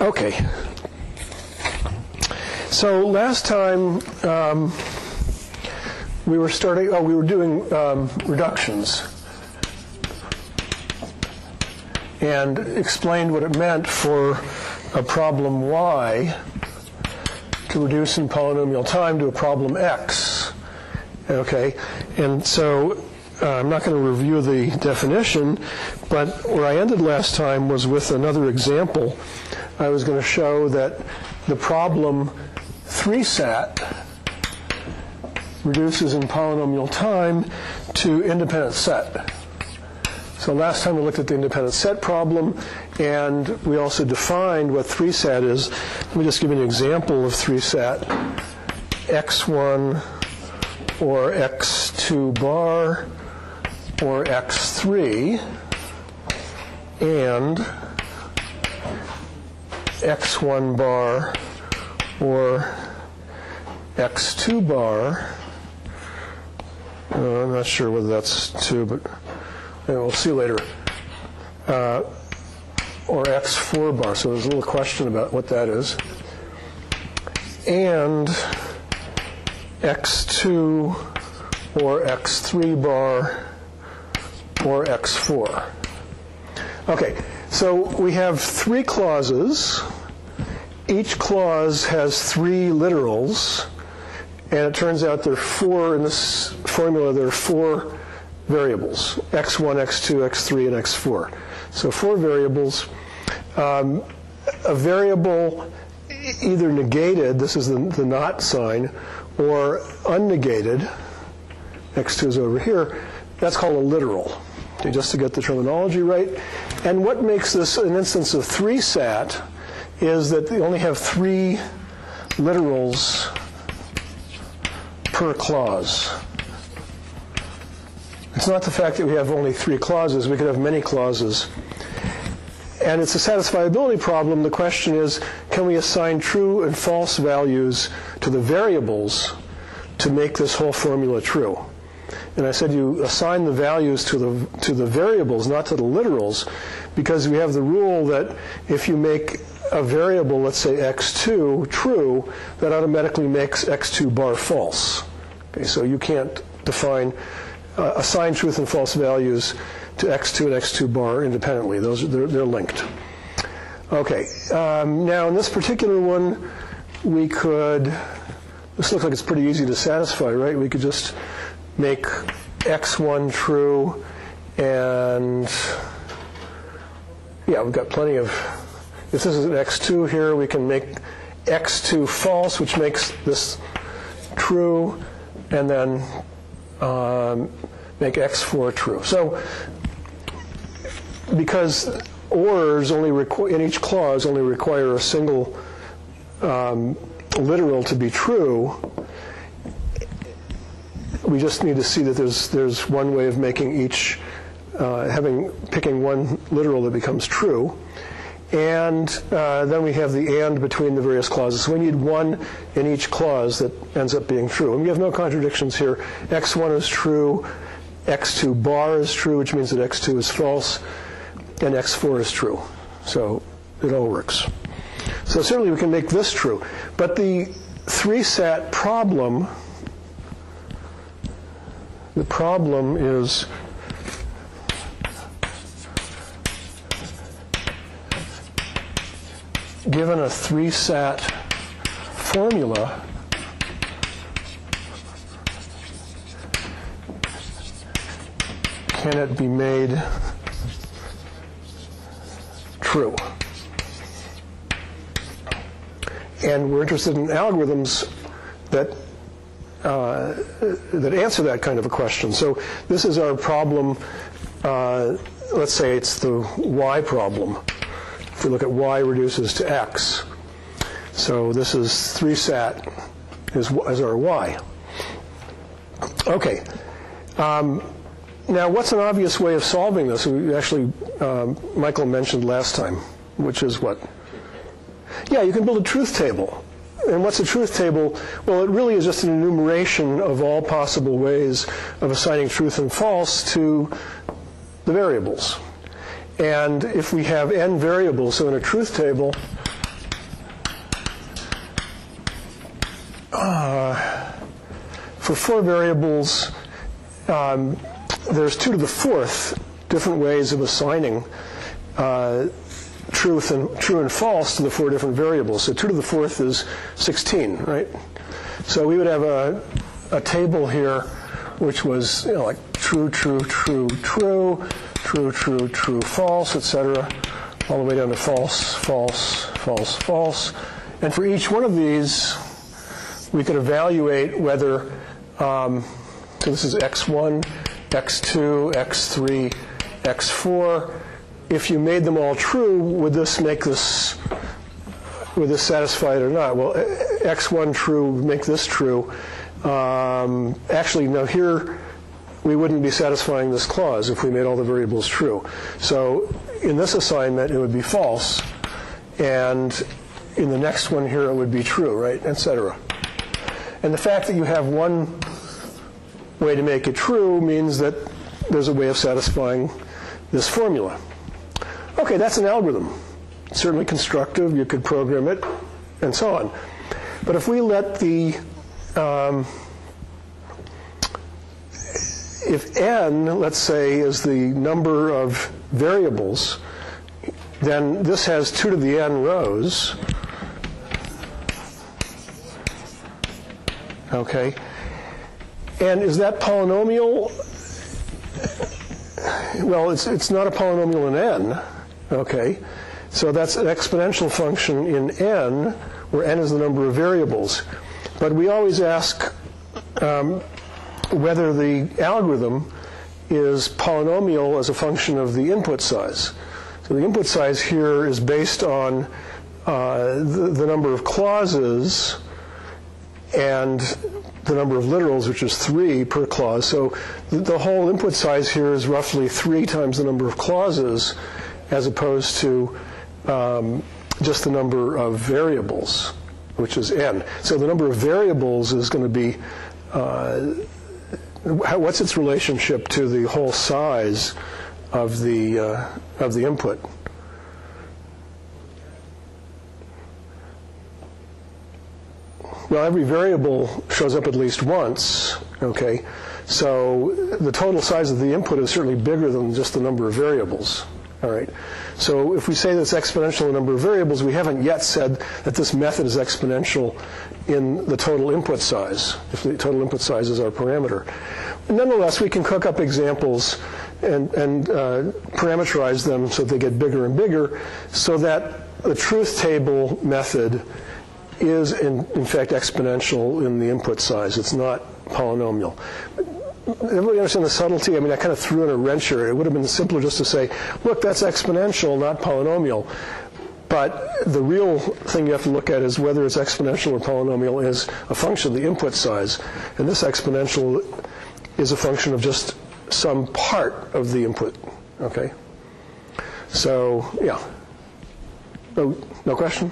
Okay. So last time we were doing reductions and explained what it meant for a problem y to reduce in polynomial time to a problem x. Okay, and so I'm not going to review the definition, but where I ended last time was with another example. I was going to show that the problem 3-sat reduces in polynomial time to independent set. So last time we looked at the independent set problem, and we also defined what 3-sat is. Let me just give you an example of 3-sat. x1 or x2 bar or x3 and x1 bar or x2 bar. I'm not sure whether that's 2, but we'll see later. Or x4 bar. So there's a little question about what that is. And x2 or x3 bar or x4. Okay, so we have 3 clauses. Each clause has 3 literals, and it turns out there are 4 in this formula. There are 4 variables: x1, x2, x3, and x4. So 4 variables. A variable either negated, this is the not sign, or unnegated, x2 is over here, that's called a literal. Okay, just to get the terminology right. And what makes this an instance of 3-sat is that they only have 3 literals per clause. It's not the fact that we have only 3 clauses. We could have many clauses. And it's a satisfiability problem. The question is, can we assign true and false values to the variables to make this whole formula true? And I said you assign the values to the variables, not to the literals, because we have the rule that if you make a variable, let's say x2, true, that automatically makes x2 bar false. Okay, so you can't assign truth and false values to x2 and x2 bar independently. They're linked. Okay, now in this particular one, we could, this looks like it's pretty easy to satisfy, right? We could just make x1 true, and yeah, we've got plenty of, if this is an x2 here, we can make x2 false, which makes this true, and then make x4 true. So because ORs only in each clause only require a single literal to be true, we just need to see that there's one way of making each, picking one literal that becomes true. And then we have the and between the various clauses. So we need one in each clause that ends up being true. And we have no contradictions here. x1 is true, x2 bar is true, which means that x2 is false, and x4 is true. So it all works. So certainly we can make this true. But the 3-sat problem, the problem is given a 3-sat formula, can it be made true? And we're interested in algorithms that answer that kind of a question. So this is our problem. Let's say it's the y problem. If we look at y reduces to x. So this is 3-sat as our y. Okay. Now, what's an obvious way of solving this? We actually, Michael mentioned last time, which is what? Yeah, you can build a truth table. And what's a truth table? Well, it really is just an enumeration of all possible ways of assigning truth and false to the variables. And if we have n variables, so in a truth table, For 4 variables, there's 2 to the 4th different ways of assigning true and false to the 4 different variables. So 2 to the 4th is 16, right? So we would have a table here which was, like true, true, true, true, true, true, true, false, etc., all the way down to false, false, false, false. And for each one of these, we could evaluate whether, so this is x1, x2, x3, x4. If you made them all true, would this satisfy it or not? Well, x1 true would make this true. Actually, no, here we wouldn't be satisfying this clause if we made all the variables true. So in this assignment, it would be false. And in the next one here, it would be true, right, etc. And the fact that you have one way to make it true means that there's a way of satisfying this formula. Okay, that's an algorithm. It's certainly constructive. You could program it, and so on. But if we let the if n, let's say, is the number of variables, then this has 2 to the n rows. Okay. And is that polynomial? Well, it's not a polynomial in n. Okay. So that's an exponential function in n, where n is the number of variables. But we always ask whether the algorithm is polynomial as a function of the input size. So the input size here is based on the number of clauses and the number of literals, which is 3 per clause. So the whole input size here is roughly 3 times the number of clauses, as opposed to just the number of variables, which is n. So the number of variables is going to be, what's its relationship to the whole size of the input? Well, every variable shows up at least once, okay? So the total size of the input is certainly bigger than just the number of variables, all right? So if we say that it's exponential in the number of variables, we haven't yet said that this method is exponential in the total input size, if the total input size is our parameter. Nonetheless, we can cook up examples and parameterize them so that they get bigger and bigger, so that the truth table method is in fact exponential in the input size. It's not polynomial. Everybody understand the subtlety? I mean, I kind of threw in a wrench here. It would have been simpler just to say, look, that's exponential, not polynomial. But the real thing you have to look at is whether it's exponential or polynomial is a function of the input size. And this exponential is a function of just some part of the input. Okay? So, yeah. No question?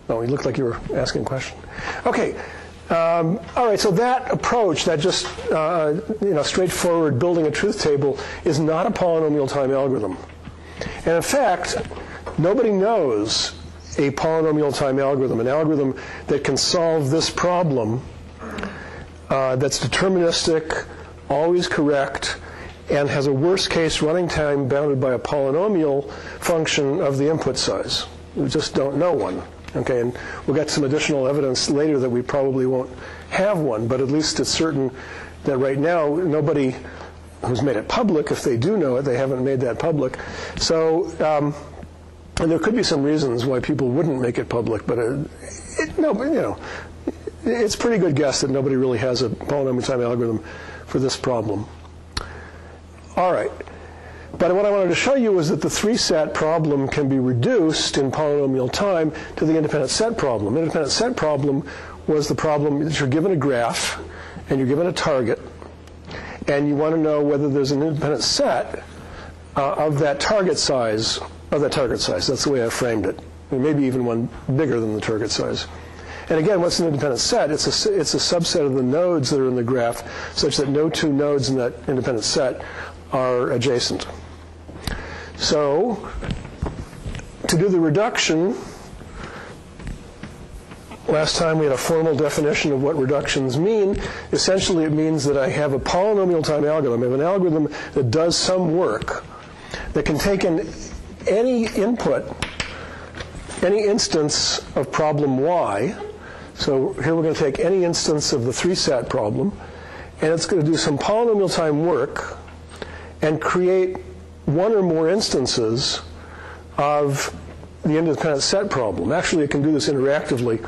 Oh, you looked like you were asking a question. Okay. All right, so that approach, that just straightforward building a truth table, is not a polynomial time algorithm. And in fact, nobody knows a polynomial time algorithm, an algorithm that can solve this problem that's deterministic, always correct, and has a worst case running time bounded by a polynomial function of the input size. We just don't know one. Okay, and we'll get some additional evidence later that we probably won't have one, but at least it's certain that right now nobody who's made it public, if they do know it, they haven't made that public. So, and there could be some reasons why people wouldn't make it public, but it's a pretty good guess that nobody really has a polynomial time algorithm for this problem. All right. But what I wanted to show you was that the 3-set problem can be reduced in polynomial time to the independent set problem. The independent set problem was the problem that you're given a graph and you're given a target, and you want to know whether there's an independent set of that target size. That's the way I framed it. Or maybe even one bigger than the target size. And again, what's an independent set? It's a subset of the nodes that are in the graph, such that no 2 nodes in that independent set are adjacent. So, to do the reduction, last time we had a formal definition of what reductions mean. Essentially, it means that I have a polynomial time algorithm. I have an algorithm that does some work that can take in any input, any instance of problem y. So here we're going to take any instance of the 3-sat problem, and it's going to do some polynomial time work and create one or more instances of the independent set problem. Actually, it can do this interactively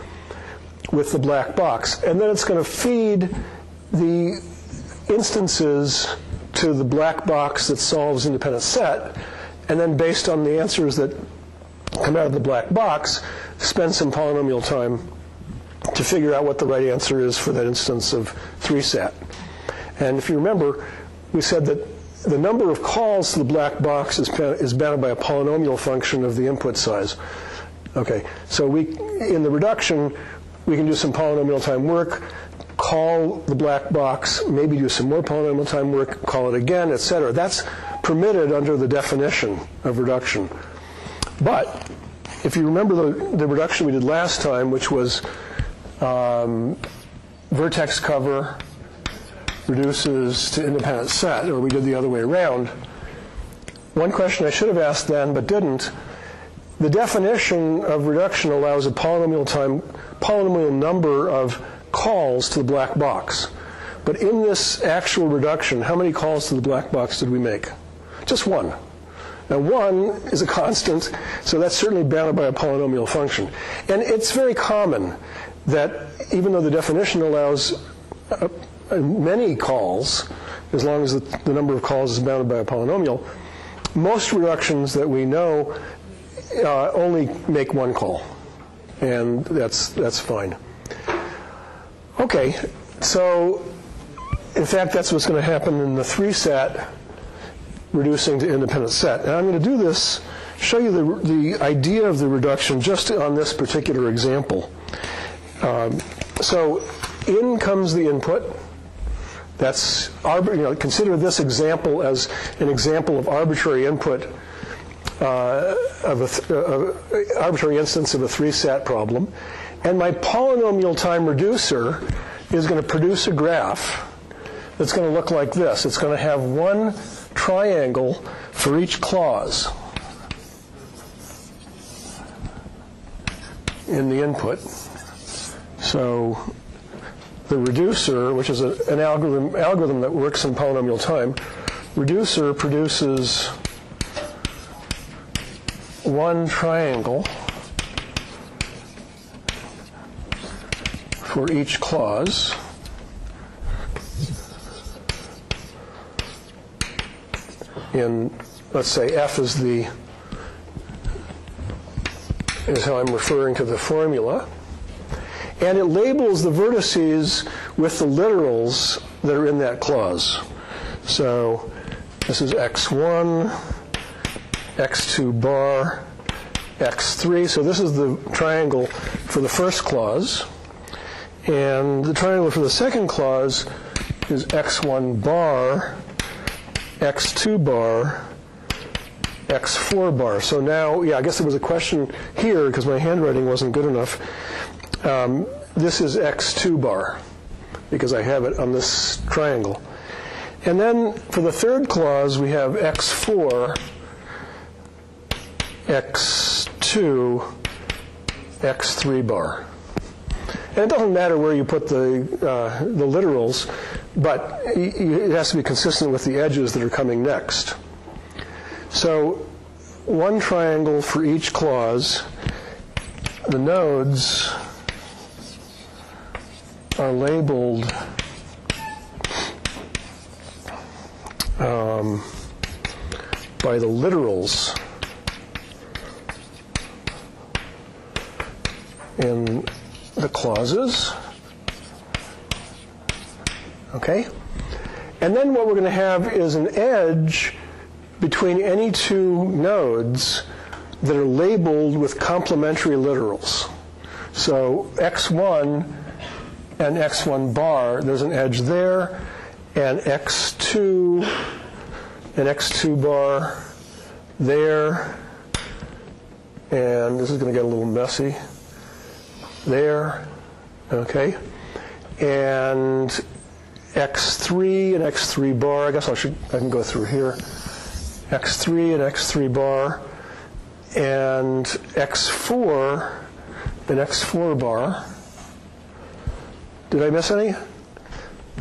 with the black box. And then it's going to feed the instances to the black box that solves independent set, and then based on the answers that come out of the black box, spend some polynomial time to figure out what the right answer is for that instance of 3-sat. And if you remember, we said that the number of calls to the black box is bounded by a polynomial function of the input size. Okay, so in the reduction, we can do some polynomial time work, call the black box, maybe do some more polynomial time work, call it again, etc. That's permitted under the definition of reduction. But if you remember the reduction we did last time, which was vertex cover reduces to independent set, or we did the other way around, one question I should have asked then but didn't, the definition of reduction allows a polynomial number of calls to the black box. But in this actual reduction, how many calls to the black box did we make? Just one. Now 1 is a constant, so that's certainly bounded by a polynomial function. And it's very common that even though the definition allows many calls, as long as the number of calls is bounded by a polynomial, most reductions that we know only make one call, and that's fine. Okay, so in fact that's what's going to happen in the 3-sat reducing to independent set. And I'm going to do this, show you the idea of the reduction just on this particular example. So in comes the input. That's consider this example as an example of arbitrary input arbitrary instance of a 3-sat problem. And my polynomial time reducer is going to produce a graph that's going to look like this. It's going to have one triangle for each clause in the input. So the reducer, which is an algorithm that works in polynomial time, reducer produces one triangle for each clause. In, let's say, F is how I'm referring to the formula. And it labels the vertices with the literals that are in that clause. So this is x1, x2 bar, x3. So this is the triangle for the first clause. And the triangle for the second clause is x1 bar, x2 bar, x4 bar. So now, I guess there was a question here because my handwriting wasn't good enough. This is x2 bar because I have it on this triangle. And then for the third clause, we have x4, x2, x3 bar. And it doesn't matter where you put the literals, but it has to be consistent with the edges that are coming next. So one triangle for each clause. The nodes are labeled by the literals in the clauses. Okay? And then what we're going to have is an edge between any two nodes that are labeled with complementary literals. So x1 and x1 bar, there's an edge there, and x2 and x2 bar there, and this is going to get a little messy. there, okay? And x3 and x3 bar, I guess I can go through here. x3 and x3 bar, and x4 and x4 bar. Did I miss any?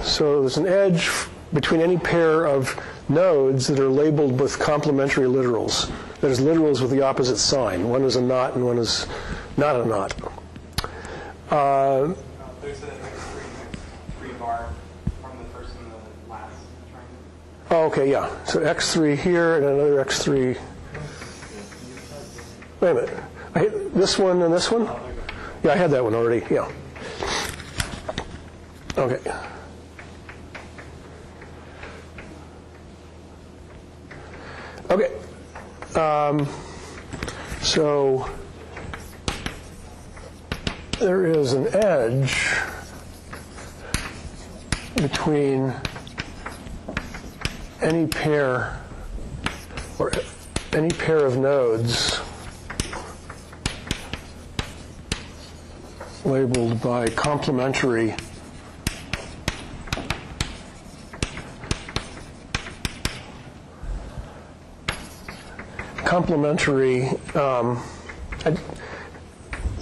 So there's an edge between any pair of nodes that are labeled with complementary literals. That is, literals with the opposite sign. One is a knot and one is not a knot. There's an x3 bar from the first and the last triangle. Oh, okay, yeah. So x3 here and another x3. Wait a minute. I hit this one and this one? Yeah, I had that one already, yeah. Okay. Okay. So there is an edge between any pair or any pair of nodes labeled by complementary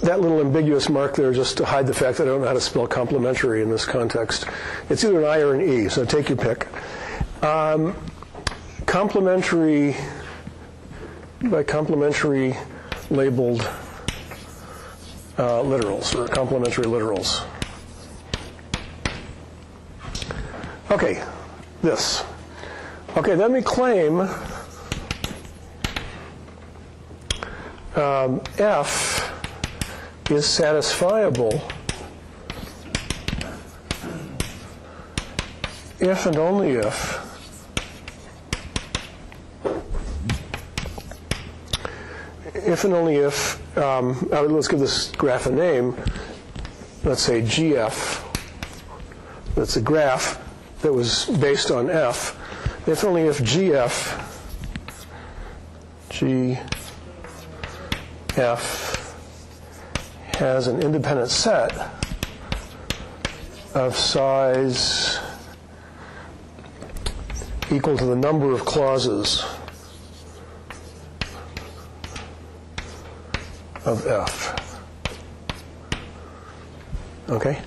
that little ambiguous mark there just to hide the fact that I don't know how to spell complementary in this context. It's either an I or an E, so take your pick. Complementary, by complementary labeled literals, or complementary literals. Okay, this. Okay, then we claim F is satisfiable if and only if let's give this graph a name. Let's say GF. That's a graph that was based on F. If only if GF has an independent set of size equal to the number of clauses of F. Okay?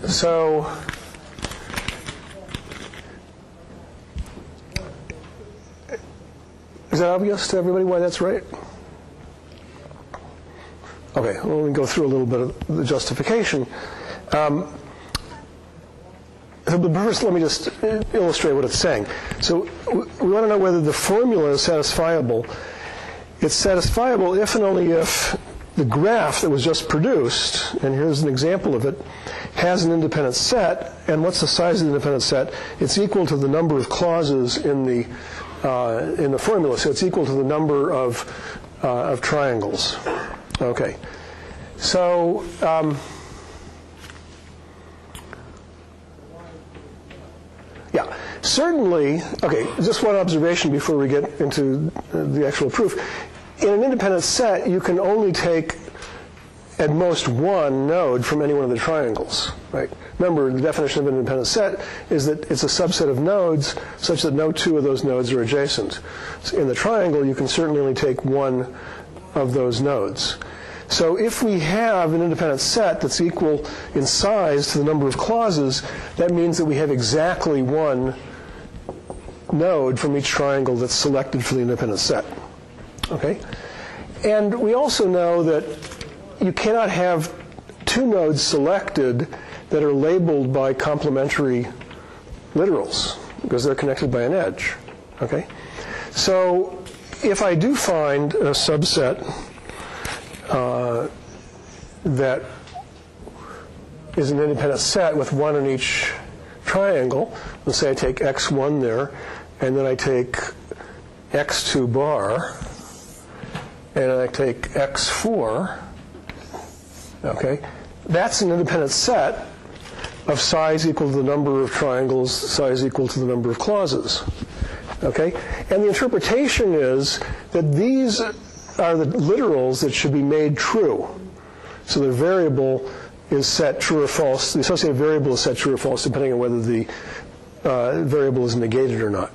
So is that obvious to everybody why that's right? Okay, well, let me go through a little bit of the justification. So first, let me just illustrate what it's saying. So we want to know whether the formula is satisfiable. It's satisfiable if and only if the graph that was just produced, and here's an example of it, has an independent set. And what's the size of the independent set? It's equal to the number of clauses in the formula. So it's equal to the number of triangles. Okay, so yeah, certainly, okay, just one observation before we get into the actual proof. In an independent set, you can only take at most one node from any one of the triangles, right? Remember, the definition of an independent set is that it's a subset of nodes such that no two of those nodes are adjacent. So in the triangle, you can certainly only take one of those nodes. So if we have an independent set that's equal in size to the number of clauses, that means that we have exactly one node from each triangle that's selected for the independent set. Okay? And we also know that you cannot have two nodes selected that are labeled by complementary literals because they're connected by an edge. Okay? So if I do find a subset that is an independent set with one in each triangle, let's say I take x1 there, and then I take x2 bar, and I take x4, okay, that's an independent set of size equal to the number of triangles, size equal to the number of clauses. Okay? And the interpretation is that these are the literals that should be made true. So the variable is set true or false. The associated variable is set true or false depending on whether the variable is negated or not.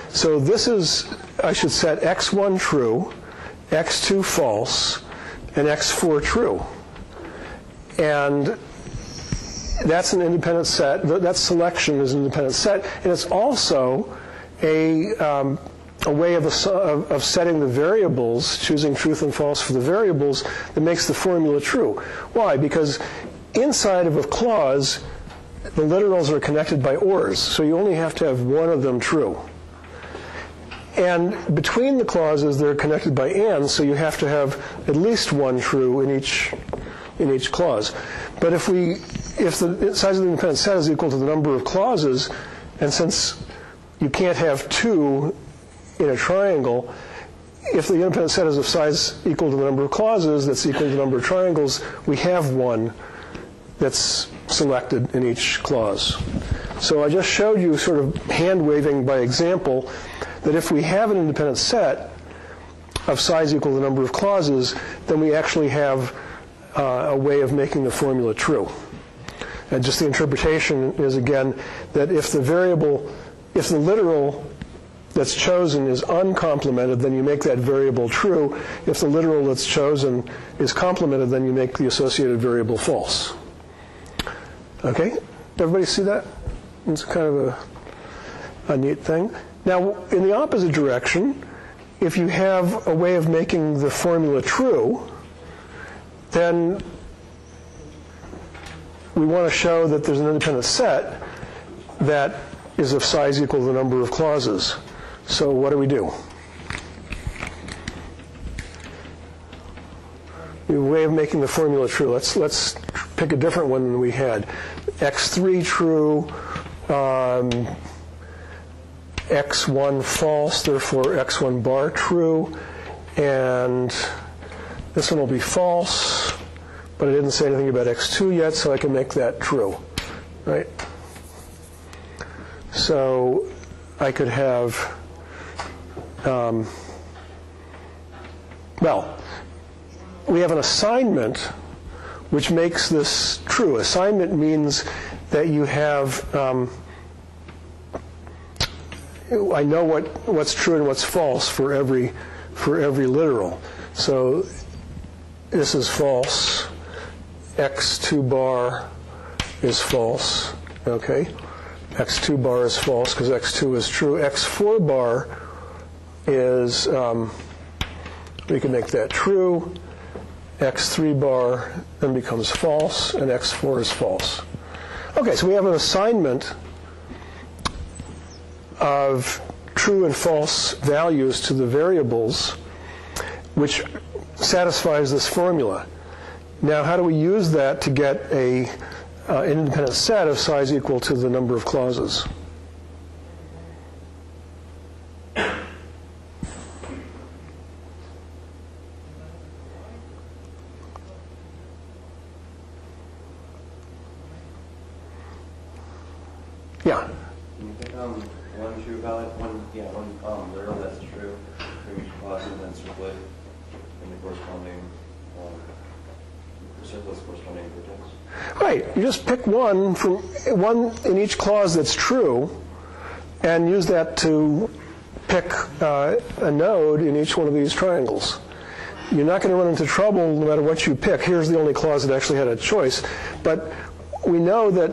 So this is, I should set x1 true, x2 false, and x4 true. And that's an independent set. That selection is an independent set, and it's also a way of setting the variables, choosing truth and false for the variables, that makes the formula true. Why? Because inside of a clause, the literals are connected by ors, so you only have to have one of them true. And between the clauses, they're connected by and, so you have to have at least one true in each clause. But if the size of the independent set is equal to the number of clauses, and since you can't have two in a triangle, if the independent set is of size equal to the number of clauses that's equal to the number of triangles, we have one that's selected in each clause. So I just showed you, sort of hand-waving by example, that if we have an independent set of size equal to the number of clauses, then we actually have a way of making the formula true. And just the interpretation is, again, that if the literal that's chosen is uncomplemented, then you make that variable true. If the literal that's chosen is complemented, then you make the associated variable false. Okay? Everybody see that? It's kind of a neat thing. Now, in the opposite direction, if you have a way of making the formula true, then we want to show that there's an independent set that is of size equal to the number of clauses. So what do? A way of making the formula true. Let's pick a different one than we had. x3 true, x1 false, therefore x1 bar true, and this one will be false, but I didn't say anything about x2 yet, so I can make that true, right? So I could have, well, we have an assignment which makes this true. Assignment means that you have, I know what's true and what's false for every literal. So this is false. x2 bar is false. Okay, x2 bar is false because x2 is true. x4 bar is, we can make that true. x3 bar then becomes false, and x4 is false. Okay, so we have an assignment of true and false values to the variables, which satisfies this formula. Now, how do we use that to get an independent set of size equal to the number of clauses? Yeah. Can you pick one true valid, one literal that's true for each clause and then split in the corresponding circles corresponding vertex? Right. You just pick one in each clause that's true, and use that to pick a node in each one of these triangles. You're not going to run into trouble no matter what you pick. Here's the only clause that actually had a choice, but we know that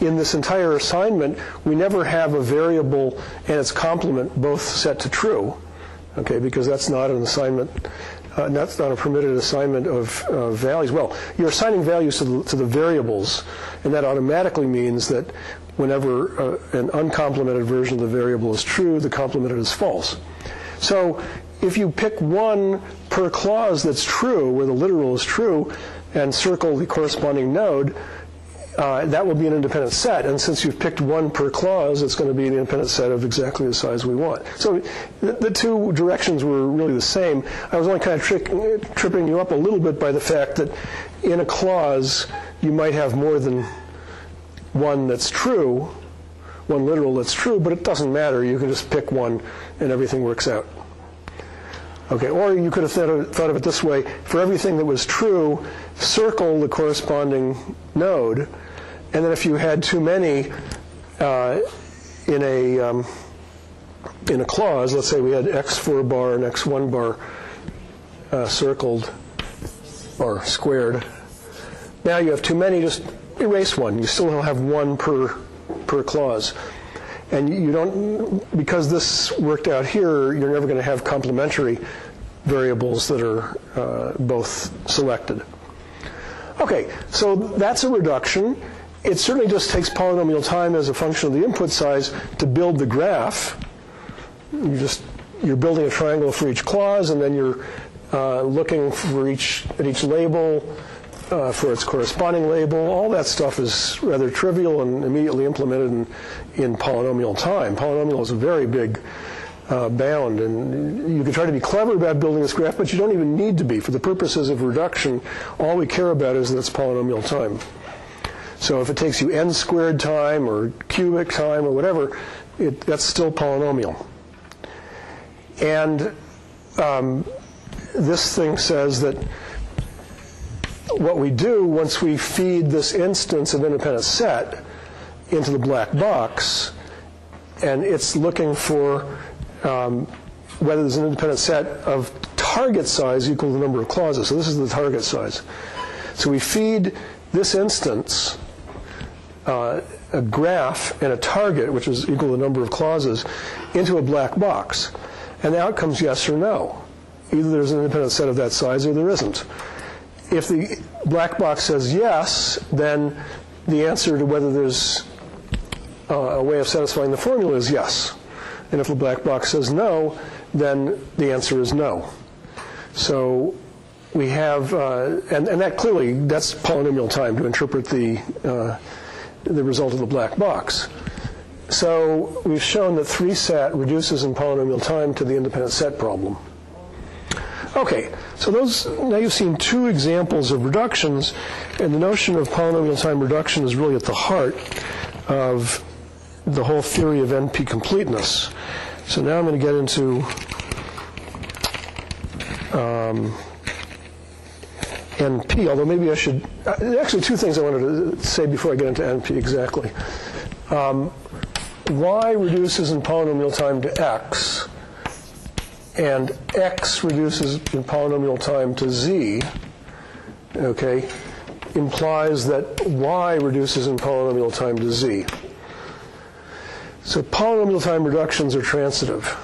in this entire assignment, we never have a variable and its complement both set to true, okay, because that's not an assignment, that's not a permitted assignment of values. Well, you're assigning values to the variables, and that automatically means that whenever an uncomplimented version of the variable is true, the complemented is false. So if you pick one per clause that's true, where the literal is true, and circle the corresponding node, that will be an independent set, and since you've picked one per clause, it's going to be an independent set of exactly the size we want. So the two directions were really the same. I was only kind of tripping you up a little bit by the fact that in a clause, you might have more than one that's true, one literal that's true, but it doesn't matter. You can just pick one, and everything works out. Okay, or you could have thought of it this way. For everything that was true, circle the corresponding node, and then if you had too many in a clause, let's say we had x4 bar and x1 bar circled or squared. Now you have too many, just erase one. You still have one per clause. And you don't, because this worked out here, you're never going to have complementary variables that are both selected. Okay, so that's a reduction. It certainly just takes polynomial time as a function of the input size to build the graph. You're building a triangle for each clause, and then you're looking for at each label for its corresponding label. All that stuff is rather trivial and immediately implemented in polynomial time. Polynomial is a very big bound, and you can try to be clever about building this graph, but you don't even need to be. For the purposes of reduction, all we care about is that it's polynomial time. So if it takes you n squared time or cubic time or whatever, that's still polynomial. And this thing says that what we do once we feed this instance of independent set into the black box, and it's looking for whether there's an independent set of target size equal to the number of clauses. So this is the target size. So we feed this instance a graph and a target, which is equal to the number of clauses, into a black box. And the outcome's yes or no. Either there's an independent set of that size or there isn't. If the black box says yes, then the answer to whether there's a way of satisfying the formula is yes. And if the black box says no, then the answer is no. So we have, and that clearly, that's polynomial time to interpret the result of the black box. So we've shown that 3-sat reduces in polynomial time to the independent set problem. Okay, so now you've seen two examples of reductions, and the notion of polynomial time reduction is really at the heart of the whole theory of NP-Completeness. So now I'm going to get into NP, although maybe I should, actually two things I wanted to say before I get into NP exactly. Y reduces in polynomial time to x, and x reduces in polynomial time to z, okay, implies that y reduces in polynomial time to z. So polynomial time reductions are transitive,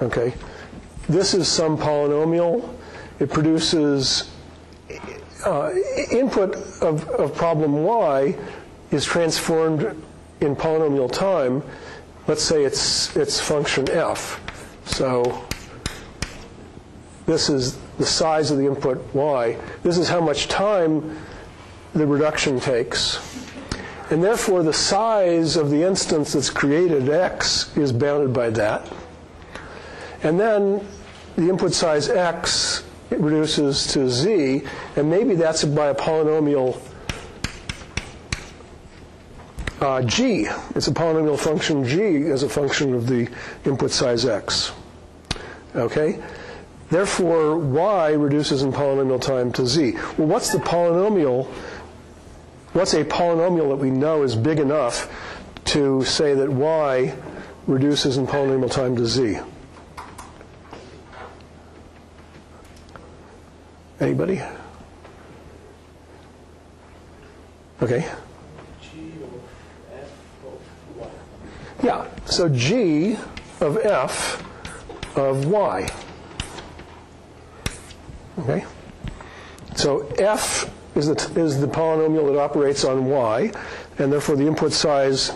okay? This is some polynomial. It produces input of problem y is transformed in polynomial time. Let's say it's function f. So this is the size of the input y. This is how much time the reduction takes. And therefore, the size of the instance that's created, x, is bounded by that. And then the input size x reduces to z, and maybe that's by a polynomial g. It's a polynomial function g as a function of the input size x. Okay? Therefore, y reduces in polynomial time to z. Well, what's a polynomial that we know is big enough to say that y reduces in polynomial time to z? Anybody? Okay. G of f of y. Yeah, so g of f of y. Okay? So f is the polynomial that operates on y, and therefore the input size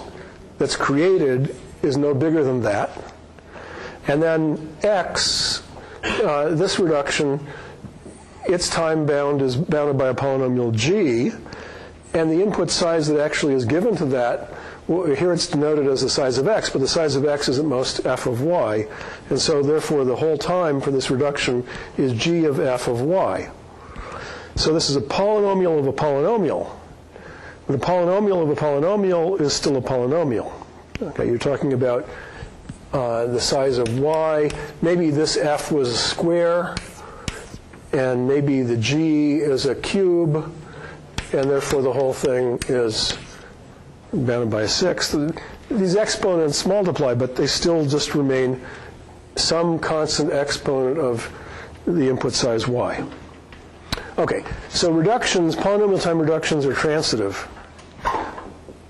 that's created is no bigger than that. And then x, this reduction, its time bound is bounded by a polynomial g, and the input size that actually is given to that, well, here it's denoted as the size of x, but the size of x is at most f of y, and so therefore the whole time for this reduction is g of f of y. So this is a polynomial of a polynomial. But a polynomial of a polynomial is still a polynomial. Okay, you're talking about the size of y. Maybe this f was a square, and maybe the g is a cube, and therefore the whole thing is bounded by a 6. These exponents multiply, but they still just remain some constant exponent of the input size y. Okay, so reductions, polynomial time reductions are transitive.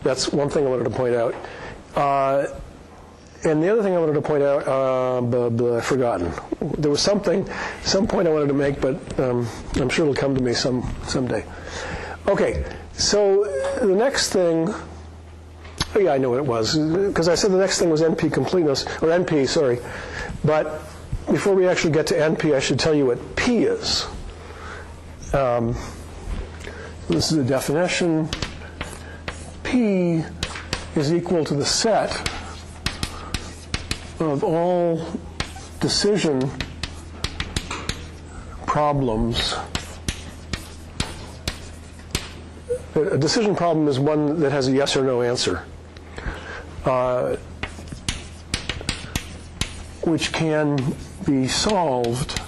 That's one thing I wanted to point out. And the other thing I wanted to point out, I've forgotten. There was some point I wanted to make, but I'm sure it'll come to me someday. Okay, so the next thing, oh yeah, I know what it was, because I said the next thing was NP-Completeness, or NP, sorry. But before we actually get to NP, I should tell you what P is. This is a definition. P is equal to the set of all decision problems. A decision problem is one that has a yes or no answer, which can be solved.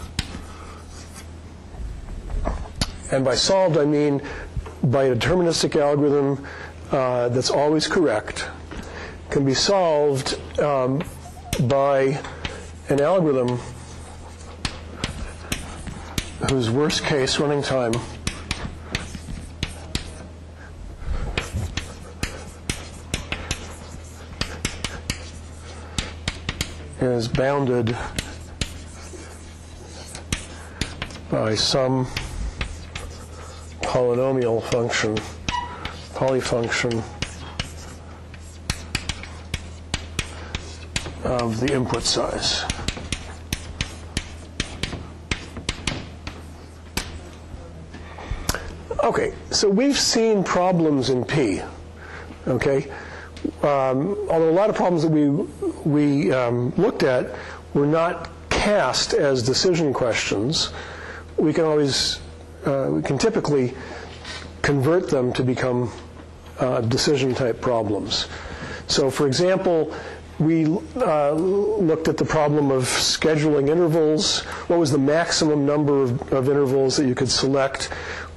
And by solved, I mean by a deterministic algorithm that's always correct, can be solved by an algorithm whose worst case running time is bounded by some polynomial function, polyfunction of the input size. Okay, so we've seen problems in P, okay? Although a lot of problems that we looked at were not cast as decision questions, we can always, we can typically convert them to become decision-type problems. So, for example, we looked at the problem of scheduling intervals. What was the maximum number of intervals that you could select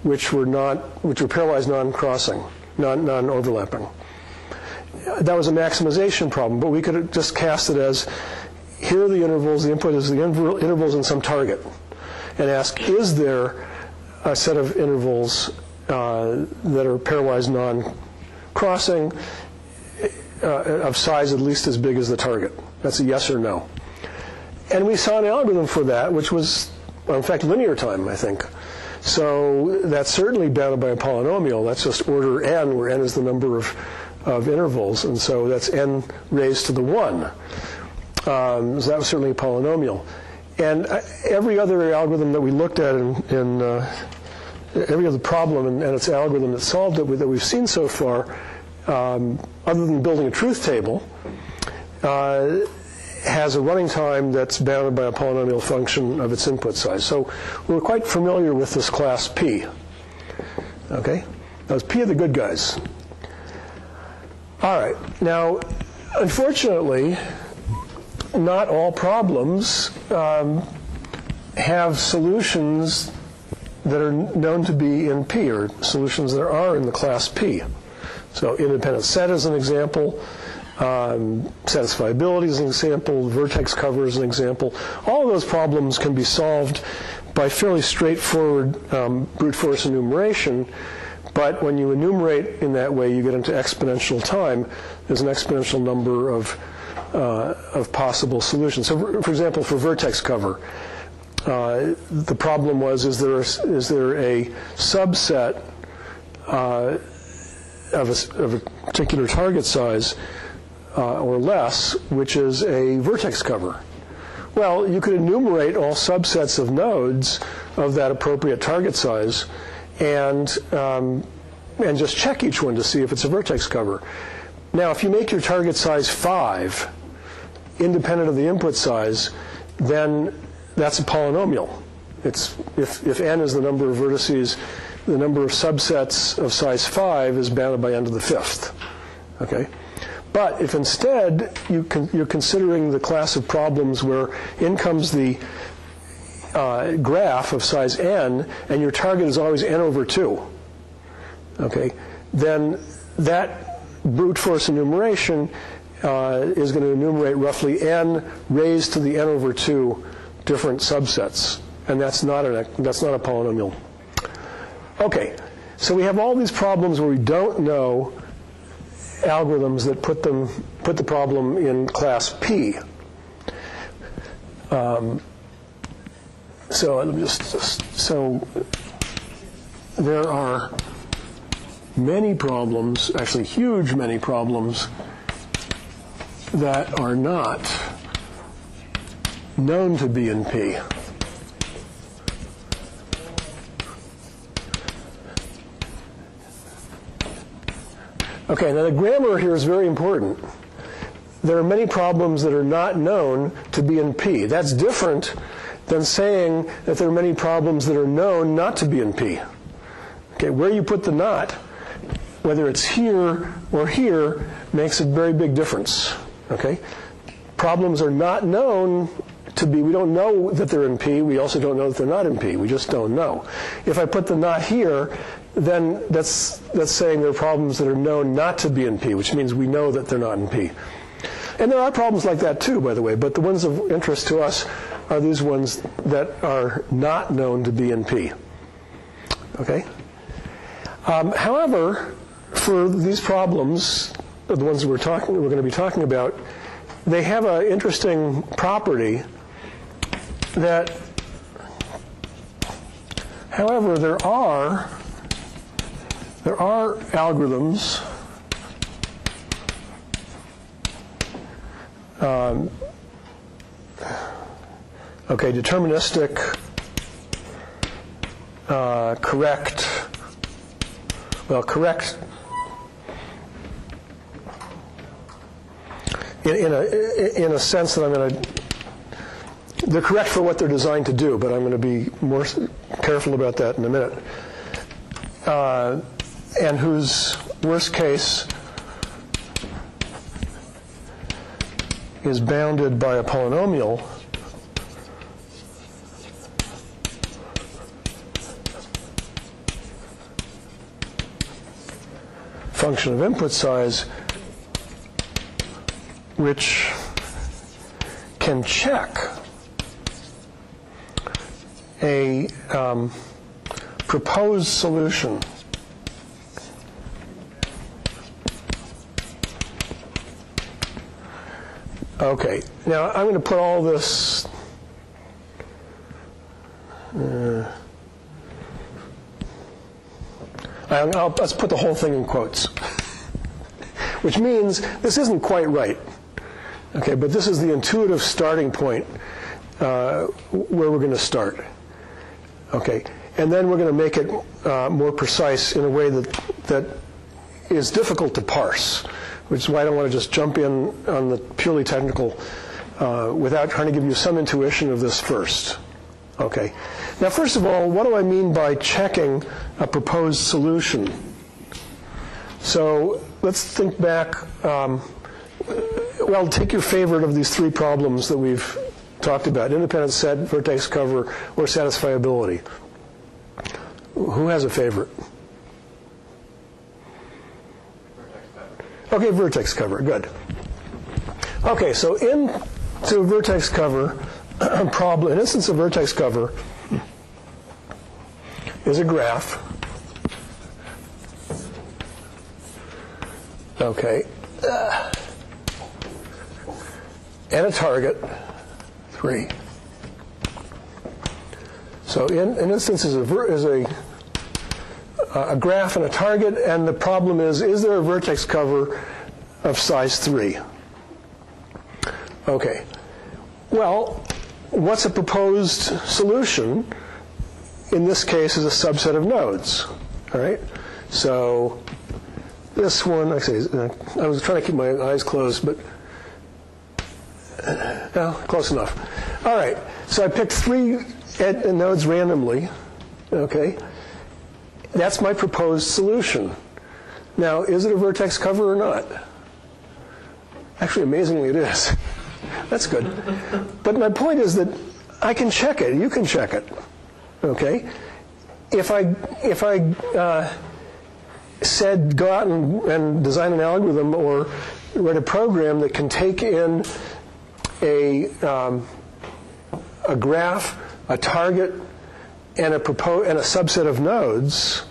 which were pairwise non-crossing, non-overlapping? That was a maximization problem, but we could have just cast it as, here are the intervals, the input is the intervals in some target, and ask, is there a set of intervals that are pairwise non-crossing of size at least as big as the target? That's a yes or no. And we saw an algorithm for that, which was, in fact, linear time, I think. So that's certainly bounded by a polynomial. That's just order n, where n is the number of intervals, and so that's n raised to the 1. So that was certainly a polynomial. And every other algorithm that we looked at in every other problem and its algorithm that solved it that we've seen so far, other than building a truth table, has a running time that's bounded by a polynomial function of its input size. So we're quite familiar with this class P. Okay? That was P of the good guys. All right. Now, unfortunately, not all problems have solutions that are known to be in P, or solutions that are in the class P. So independent set is an example, satisfiability is an example, vertex cover is an example. All of those problems can be solved by fairly straightforward brute force enumeration, but when you enumerate in that way, you get into exponential time. There's an exponential number of possible solutions. So, for example, for vertex cover, the problem was: is there a subset of a particular target size or less, which is a vertex cover? Well, you could enumerate all subsets of nodes of that appropriate target size, and just check each one to see if it's a vertex cover. Now, if you make your target size 5, independent of the input size, then that's a polynomial. It's if n is the number of vertices, the number of subsets of size 5 is bounded by n to the 5th. Okay, But if instead you're considering the class of problems where in comes the graph of size n, and your target is always n over 2, okay, then that brute force enumeration is going to enumerate roughly n raised to the n over 2 different subsets, and that's not a polynomial. Okay, so we have all these problems where we don't know algorithms that put the problem in class P. So there are many problems, actually huge many problems, that are not known to be in P. Okay, now the grammar here is very important. There are many problems that are not known to be in P. That's different than saying that there are many problems that are known not to be in P. Okay, where you put the not, whether it's here or here, makes a very big difference. Okay? Problems are not known to be, we don't know that they're in P, we also don't know that they're not in P, we just don't know. If I put the not here, then that's saying there are problems that are known not to be in P, which means we know that they're not in P. And there are problems like that too, by the way, but the ones of interest to us are these ones that are not known to be in P. Okay? However, for these problems, the ones that we're going to be talking about, they have an interesting property that, however, there are algorithms okay, deterministic, correct, well, correct in a sense that I'm going to, they're correct for what they're designed to do, but I'm going to be more careful about that in a minute. And whose worst case is bounded by a polynomial function of input size, which can check a proposed solution Okay, now I'm going to put all this let's put the whole thing in quotes, which means this isn't quite right. Okay, but this is the intuitive starting point where we're going to start. Okay, and then we're going to make it more precise in a way that is difficult to parse, which is why I don't want to just jump in on the purely technical without trying to give you some intuition of this first. Okay. Now, first of all, what do I mean by checking a proposed solution? So let's think back. Well, take your favorite of these three problems that we've talked about: independent set, vertex cover, or satisfiability. Who has a favorite? Okay, vertex cover, good. Okay, so into vertex cover problem, an instance of vertex cover is a graph. Okay, and a target, 3. So an instance is a graph and a target, and the problem is there a vertex cover of size 3? Okay. Well, what's a proposed solution? In this case, is a subset of nodes. All right. So this one, I was trying to keep my eyes closed, but no, close enough. All right. So I picked 3 nodes randomly. Okay. That's my proposed solution. Now, is it a vertex cover or not? Actually, amazingly, it is. That's good. But my point is that I can check it. You can check it. Okay? If I said go out and design an algorithm or write a program that can take in a graph, a target, and a subset of nodes,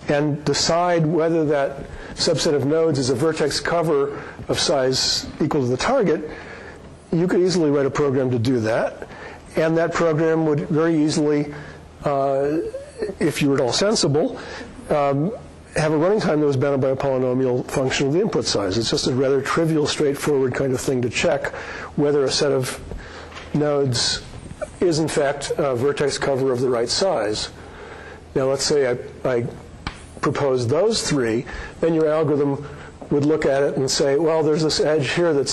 and decide whether that subset of nodes is a vertex cover of size equal to the target, you could easily write a program to do that. And that program would very easily, if you were at all sensible, have a running time that was bounded by a polynomial function of the input size. It's just a rather trivial, straightforward kind of thing to check whether a set of nodes is in fact a vertex cover of the right size. Now let's say I propose those three, then your algorithm would look at it and say, well, there's this edge here that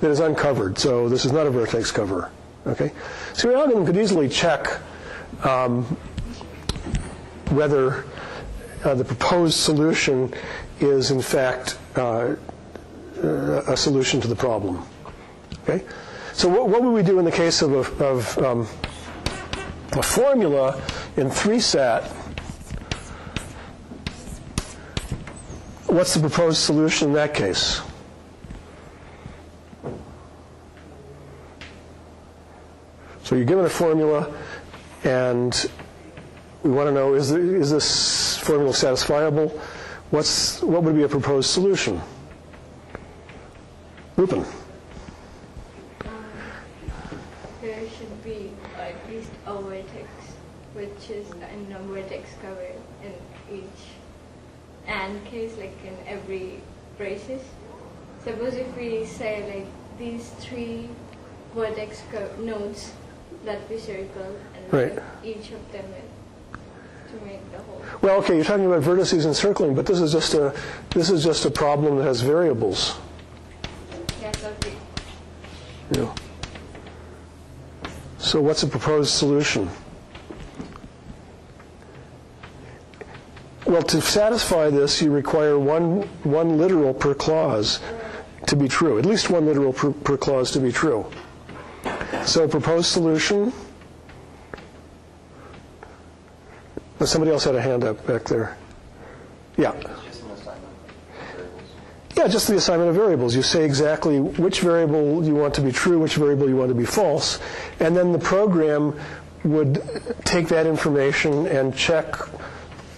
is uncovered, so this is not a vertex cover. Okay, so your algorithm could easily check whether the proposed solution is in fact a solution to the problem. Okay, so what would we do in the case of a formula in 3-sat? What's the proposed solution in that case? So you're given a formula, and we want to know, is this formula satisfiable? What would be a proposed solution? Rupen. There should be at least a vertex, which is a vertex cover in each AND case, like in every braces. Suppose if we say like these 3 vertex nodes that we circle, and right. Each of them to make the whole. Well, okay, you're talking about vertices and circling, but this is just a problem that has variables. Yes, okay. Yeah. So what's a proposed solution? Well, to satisfy this, you require one literal per clause to be true, at least one literal per clause to be true. So proposed solution. Oh, somebody else had a hand up back there. Yeah. Just an assignment of variables. Yeah, just the assignment of variables. You say exactly which variable you want to be true, which variable you want to be false, and then the program would take that information and check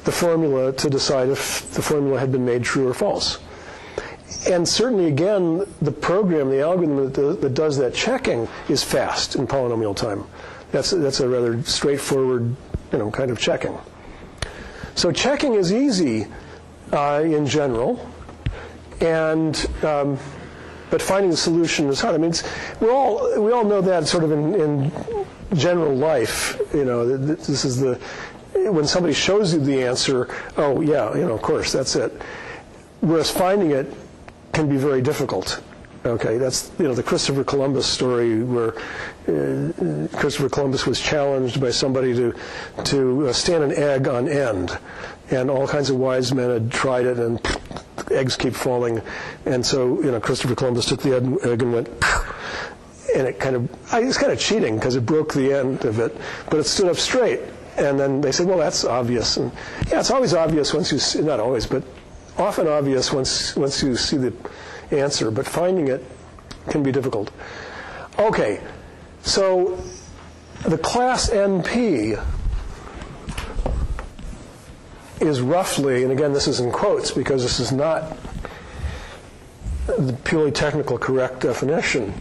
the formula to decide if the formula had been made true or false. And certainly, again, the program, the algorithm that does that checking is fast in polynomial time. That's a rather straightforward, kind of checking. So checking is easy in general, but finding the solution is hard. I mean, we all know that sort of in general life. This is when somebody shows you the answer. Oh yeah, of course that's it. Whereas finding it can be very difficult. Okay, that's the Christopher Columbus story where Christopher Columbus was challenged by somebody to stand an egg on end, and all kinds of wise men had tried it, and eggs keep falling, and so Christopher Columbus took the egg and went, and it's kind of cheating because it broke the end of it, but it stood up straight, and then they said, well, that's obvious, and yeah, it's always obvious once you not always, but often obvious once you see the answer, but finding it can be difficult. Okay, so the class NP is roughly, and again this is in quotes because this is not the purely technical correct definition,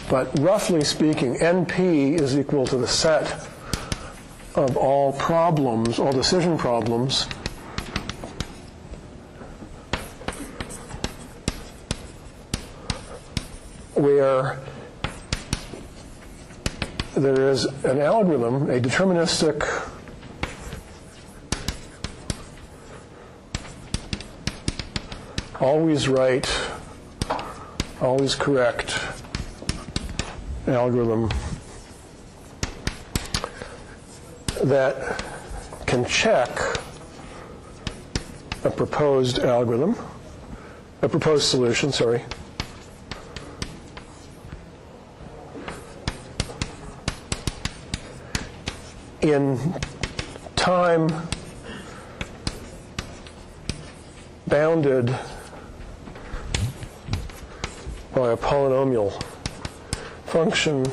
but roughly speaking, NP is equal to the set of all problems, all decision problems where there is an algorithm, a deterministic always right, always correct algorithm that can check a proposed algorithm a proposed solution, sorry. In time bounded by a polynomial function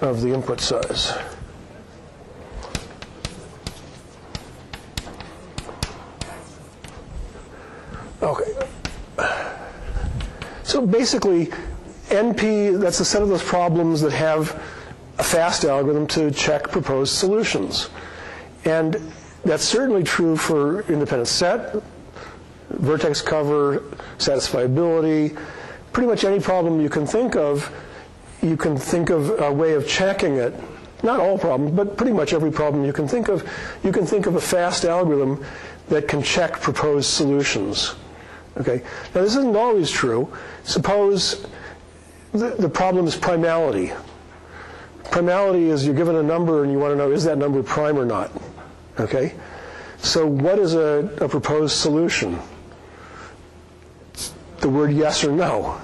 of the input size. Okay. So basically, NP, that's a set of those problems that have a fast algorithm to check proposed solutions. And that's certainly true for independent set, vertex cover, satisfiability, pretty much any problem you can think of a way of checking it. Not all problems, but pretty much every problem you can think of a fast algorithm that can check proposed solutions. Okay? Now this isn't always true. Suppose the problem is primality. Primality is you're given a number and you want to know, is that number prime or not? Okay? So what is a proposed solution? The word yes or no.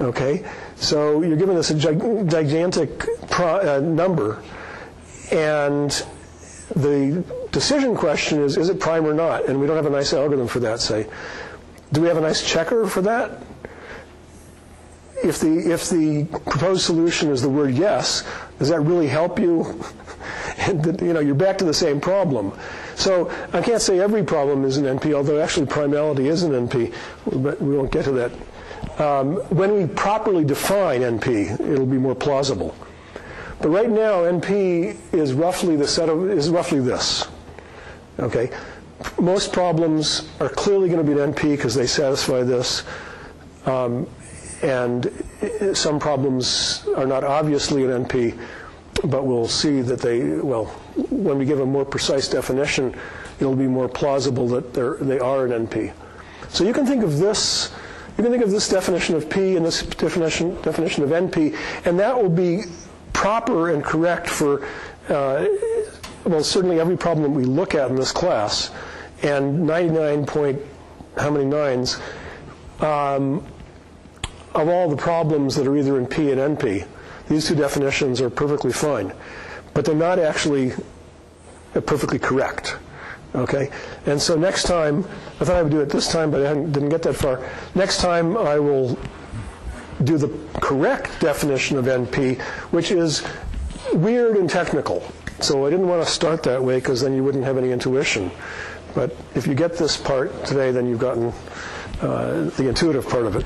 Okay? So you're given this gigantic number, and the decision question is it prime or not? And we don't have a nice algorithm for that, say. Do we have a nice checker for that? If the proposed solution is the word yes, does that really help you? You're back to the same problem. So I can't say every problem is an NP, although actually primality is an NP, but we won't get to that. When we properly define NP, it'll be more plausible. But right now, NP is roughly this. Okay, most problems are clearly going to be an NP because they satisfy this, and some problems are not obviously an NP, but we'll see that when we give a more precise definition, it'll be more plausible that they are an NP. So you can think of this. You can think of this definition of P and this definition of NP, and that will be proper and correct for, certainly every problem that we look at in this class, and 99 point how many nines of all the problems that are either in P and NP. These two definitions are perfectly fine, but they're not actually perfectly correct. Okay, and so next time, I thought I would do it this time, but I didn't get that far. Next time I will do the correct definition of NP, which is weird and technical. So I didn't want to start that way because then you wouldn't have any intuition. But if you get this part today, then you've gotten the intuitive part of it.